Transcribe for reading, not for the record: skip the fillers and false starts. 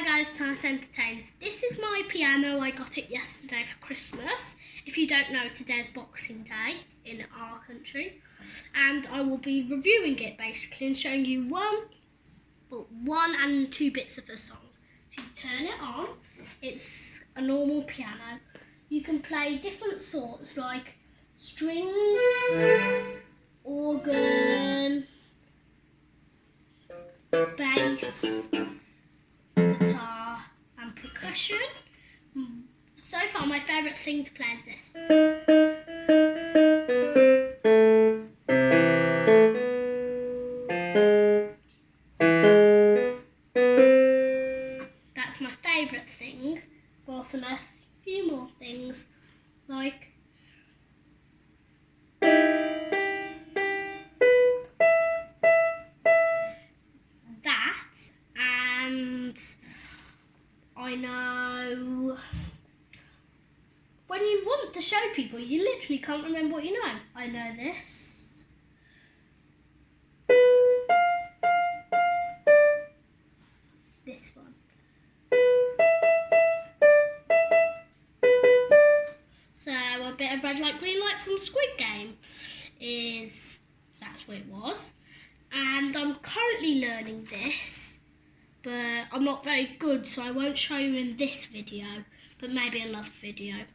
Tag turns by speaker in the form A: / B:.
A: Hi guys, Thomas Entertains. This is my piano. I got it yesterday for Christmas. If you don't know, today's Boxing Day in our country. And I will be reviewing it basically and showing you one and two bits of the song. If you turn it on, it's a normal piano. You can play different sorts like strings, organ, bass, guitar and percussion. So far my favourite thing to play is this. That's my favourite thing. I've also know a few more things like that, and I know when you want to show people, you literally can't remember what you know. I know this. This one. So a bit of red light, green light from Squid Game that's what it was. And I'm currently learning this, but I'm not very good, so I won't show you in this video, but maybe another video.